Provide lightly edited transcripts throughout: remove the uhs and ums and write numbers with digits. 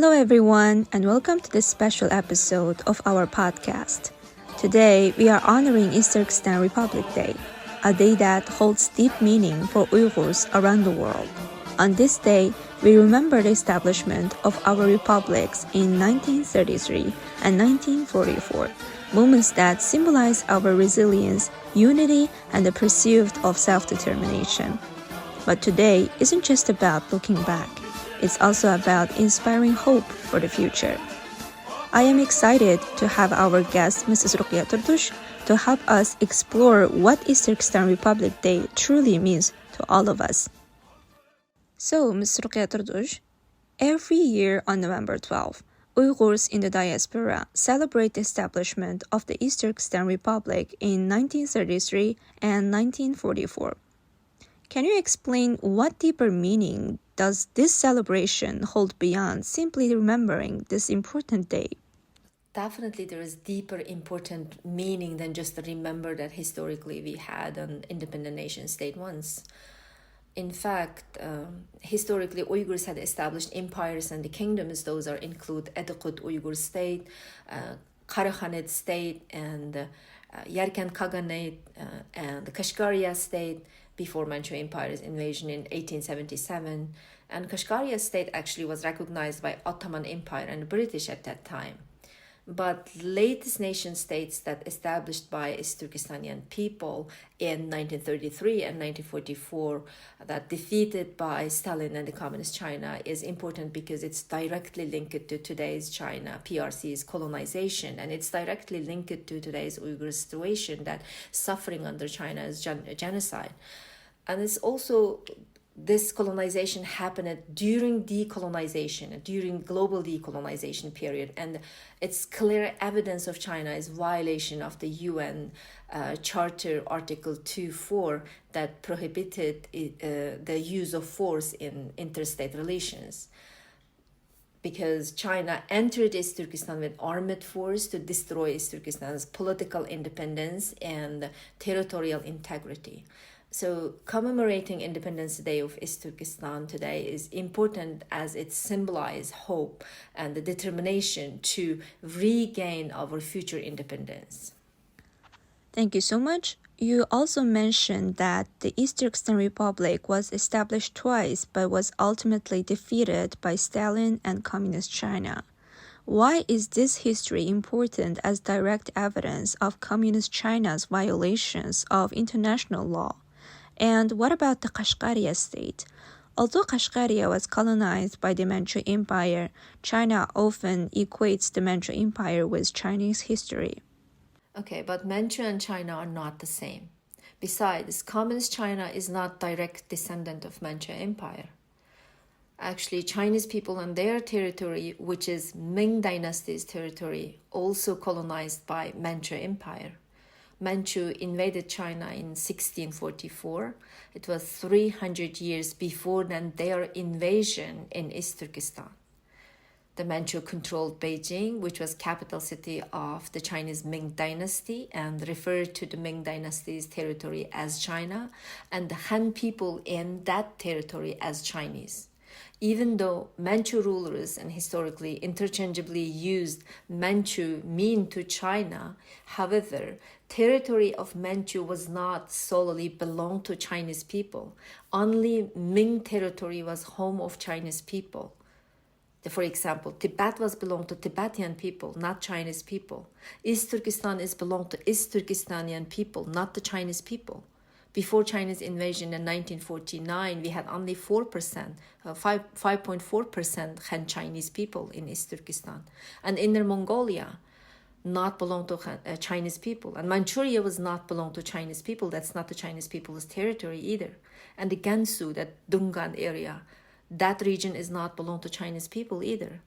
Hello, everyone, and welcome to this special episode of our podcast. Today, we are honoring East Turkestan Republic Day, a day that holds deep meaning for Uyghurs around the world. On this day, we remember the establishment of our republics in 1933 and 1944, moments that symbolize our resilience, unity, and the pursuit of self-determination. But today isn't just about looking back. It's also about inspiring hope for the future. I am excited to have our guest, Mrs. Ruqya Turdush, to help us explore what East Turkestan Republic Day truly means to all of us. So, Ms. Ruqya Turdush, every year on November 12, Uyghurs in the diaspora celebrate the establishment of the East Turkestan Republic in 1933 and 1944. Can you explain what deeper meaning does this celebration hold beyond simply remembering this important day? Definitely there is deeper important meaning than just to remember that historically we had an independent nation state once. In fact, historically Uyghurs had established empires and the kingdoms. Those include Edukut Uyghur state, Karakhanate state, and Yarkand Khaganate, and the Kashgaria state before Manchu Empire's invasion in 1877. And Kashgaria state actually was recognized by Ottoman Empire and British at that time. But latest nation states that established by East Turkestanian people in 1933 and 1944 that defeated by Stalin and the Communist China is important because it's directly linked to today's China, PRC's colonization, and it's directly linked to today's Uyghur situation that suffering under China is genocide. And it's also this colonization happened during decolonization, during global decolonization period, and it's clear evidence of China's violation of the UN Charter Article 2.4 that prohibited the use of force in interstate relations. Because China entered East Turkestan with armed force to destroy East Turkestan's political independence and territorial integrity. So commemorating Independence Day of East Turkestan today is important as it symbolizes hope and the determination to regain our future independence. Thank you so much. You also mentioned that the East Turkestan Republic was established twice but was ultimately defeated by Stalin and Communist China. Why is this history important as direct evidence of Communist China's violations of international law? And what about the Kashgaria state? Although Kashgaria was colonized by the Manchu Empire, China often equates the Manchu Empire with Chinese history. Okay, but Manchu and China are not the same. Besides, Communist China is not direct descendant of Manchu Empire. Actually, Chinese people and their territory, which is Ming Dynasty's territory, also colonized by Manchu Empire. Manchu invaded China in 1644. It was 300 years before than their invasion in East Turkestan. The Manchu controlled Beijing, which was capital city of the Chinese Ming Dynasty and referred to the Ming Dynasty's territory as China, and the Han people in that territory as Chinese. Even though Manchu rulers and historically interchangeably used Manchu mean to China, however, territory of Manchu was not solely belonged to Chinese people. Only Ming territory was home of Chinese people. For example, Tibet was belonged to Tibetan people, not Chinese people. East Turkestan is belonged to East Turkestanian people, not the Chinese people. Before Chinese invasion in 1949, we had only 5.4% Han Chinese people in East Turkestan. And Inner Mongolia not belong to Chinese people. And Manchuria was not belong to Chinese people. That's not the Chinese people's territory either. And the Gansu, that Dungan area, that region is not belong to Chinese people either.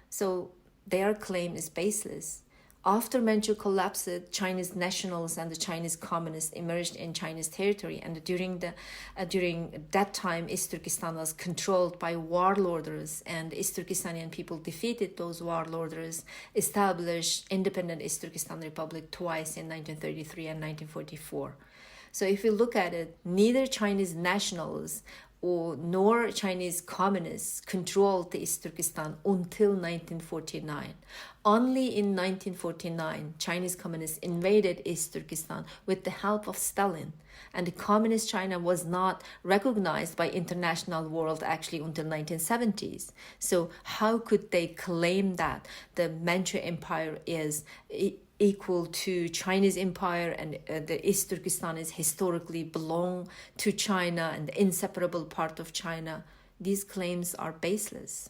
So their claim is baseless. After Manchu collapsed, Chinese nationals and the Chinese communists emerged in Chinese territory, and during that time, East Turkestan was controlled by warlords, and East Turkestanian people defeated those warlords, established independent East Turkestan Republic twice in 1933 and 1944. So if you look at it, neither Chinese nationals or nor Chinese communists controlled the East Turkestan until 1949. Only in 1949, Chinese communists invaded East Turkestan with the help of Stalin, and the communist China was not recognized by international world actually until 1970s. So how could they claim that the Manchu Empire is equal to Chinese empire, and the East Turkestan is historically belong to China and the inseparable part of China? These claims are baseless.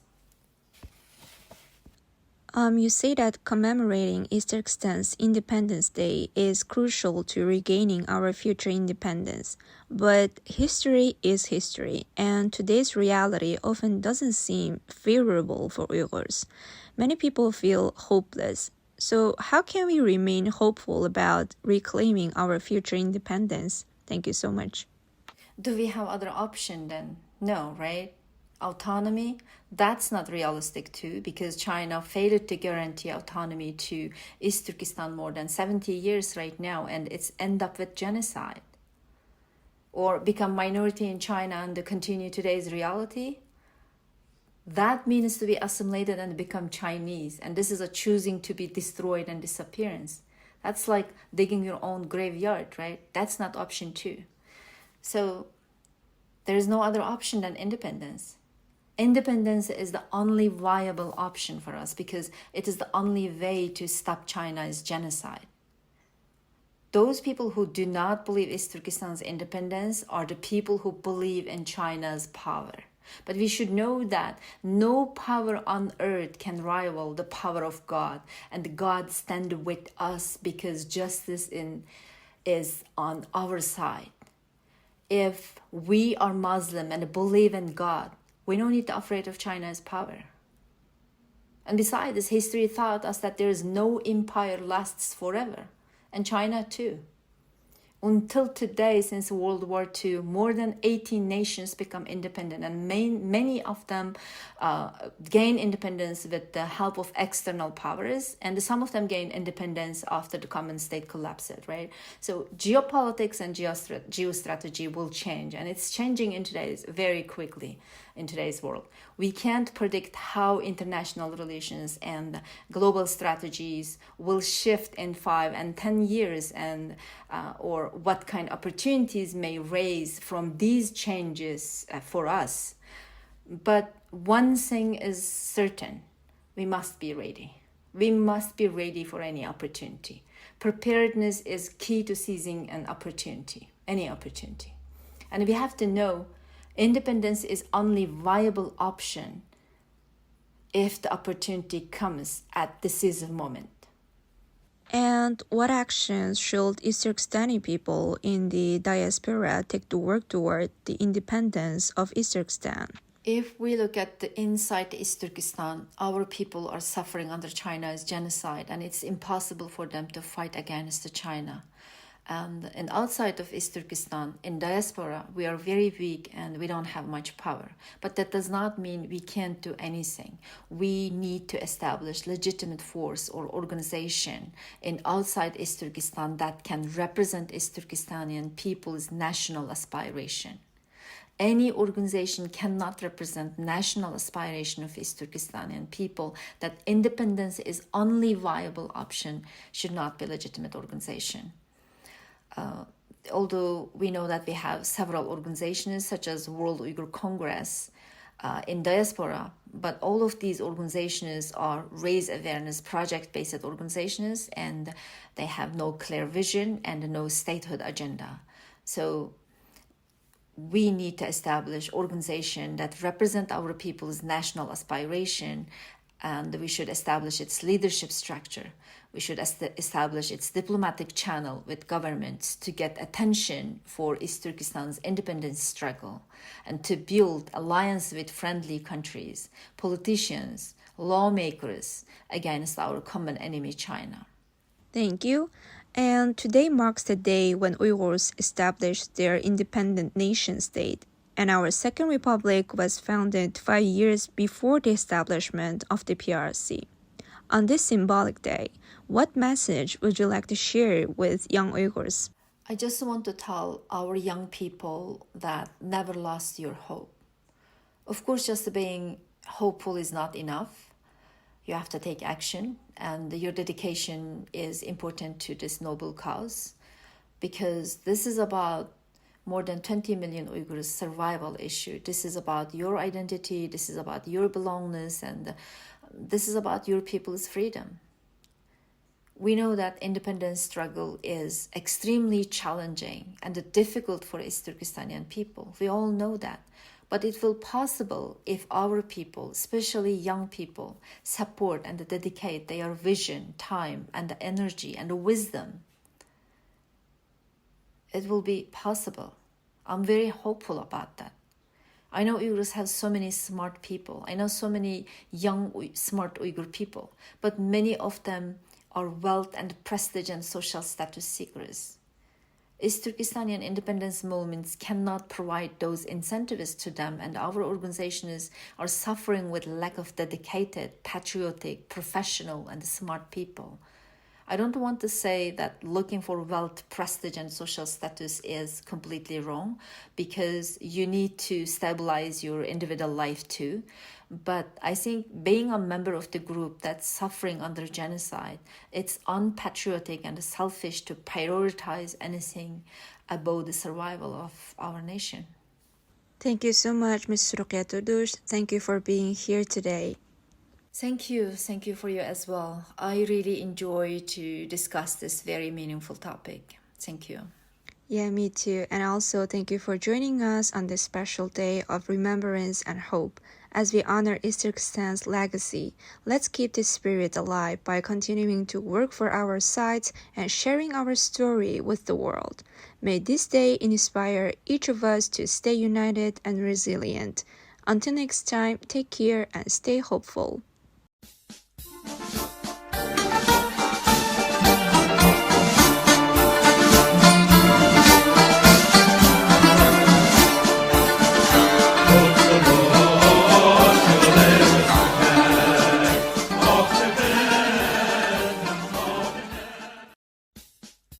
You say that commemorating East Turkestan's Independence Day is crucial to regaining our future independence. But history is history, and today's reality often doesn't seem favorable for Uyghurs. Many people feel hopeless. So, how can we remain hopeful about reclaiming our future independence? Thank you so much. Do we have other option then? No, right? Autonomy, that's not realistic too, because China failed to guarantee autonomy to East Turkestan more than 70 years right now, and it's end up with genocide. Or become minority in China and continue today's reality. That means to be assimilated and become Chinese, and this is a choosing to be destroyed and disappearance. That's like digging your own graveyard, right? That's not option two. So there is no other option than independence. Independence is the only viable option for us because it is the only way to stop China's genocide. Those people who do not believe East Turkestan's independence are the people who believe in China's power. But we should know that no power on earth can rival the power of God, and God stands with us because justice is on our side. If we are Muslim and believe in God, we don't need to be afraid of China's power. And besides, history taught us that there is no empire lasts forever, and China too. Until today, since World War II, more than 18 nations become independent, and many of them gain independence with the help of external powers, and some of them gain independence after the common state collapsed, right? So geopolitics and geostrategy will change, and it's changing very quickly in today's world. We can't predict how international relations and global strategies will shift in 5 and 10 years, and or what kind of opportunities may raise from these changes for us. But one thing is certain: we must be ready. We must be ready for any opportunity. Preparedness is key to seizing an opportunity, any opportunity. And we have to know independence is only viable option if the opportunity comes at decisive moment. And what actions should East Turkestani people in the diaspora take to work toward the independence of East Turkestan? If we look at the inside East Turkestan, our people are suffering under China's genocide, and it's impossible for them to fight against China. And outside of East Turkestan, in diaspora, we are very weak and we don't have much power. But that does not mean we can't do anything. We need to establish legitimate force or organization in outside East Turkestan that can represent East Turkestanian people's national aspiration. Any organization cannot represent national aspiration of East Turkestanian people. That independence is only viable option should not be a legitimate organization. Although we know that we have several organizations such as World Uyghur Congress in diaspora, but all of these organizations are raise awareness project-based organizations, and they have no clear vision and no statehood agenda. So we need to establish organization that represent our people's national aspiration, and we should establish its leadership structure. We should establish its diplomatic channel with governments to get attention for East Turkestan's independence struggle, and to build alliance with friendly countries, politicians, lawmakers against our common enemy, China. Thank you. And today marks the day when Uyghurs established their independent nation state, and our Second Republic was founded 5 years before the establishment of the PRC. On this symbolic day, what message would you like to share with young Uyghurs? I just want to tell our young people that never lost your hope. Of course, just being hopeful is not enough. You have to take action, and your dedication is important to this noble cause, because this is about more than 20 million Uyghurs' survival issue. This is about your identity, this is about your belongingness, and this is about your people's freedom. We know that independence struggle is extremely challenging and difficult for East Turkestanian people. We all know that. But it will possible if our people, especially young people, support and dedicate their vision, time, and energy and wisdom. It will be possible. I'm very hopeful about that. I know Uyghurs have so many smart people. I know so many young, smart Uyghur people, but many of them are wealth and prestige and social status seekers. East Turkestanian independence movements cannot provide those incentives to them, and our organizations are suffering with lack of dedicated, patriotic, professional, and smart people. I don't want to say that looking for wealth, prestige, and social status is completely wrong, because you need to stabilize your individual life too. But I think being a member of the group that's suffering under genocide, it's unpatriotic and selfish to prioritize anything above the survival of our nation. Thank you so much, Ms. Ruqya Turdush. Thank you for being here today. Thank you for you as well. I really enjoy to discuss this very meaningful topic. Thank you. Yeah, me too. And also thank you for joining us on this special day of remembrance and hope. As we honor East Turkestan's legacy, let's keep this spirit alive by continuing to work for our sites and sharing our story with the world. May this day inspire each of us to stay united and resilient. Until next time, take care and stay hopeful.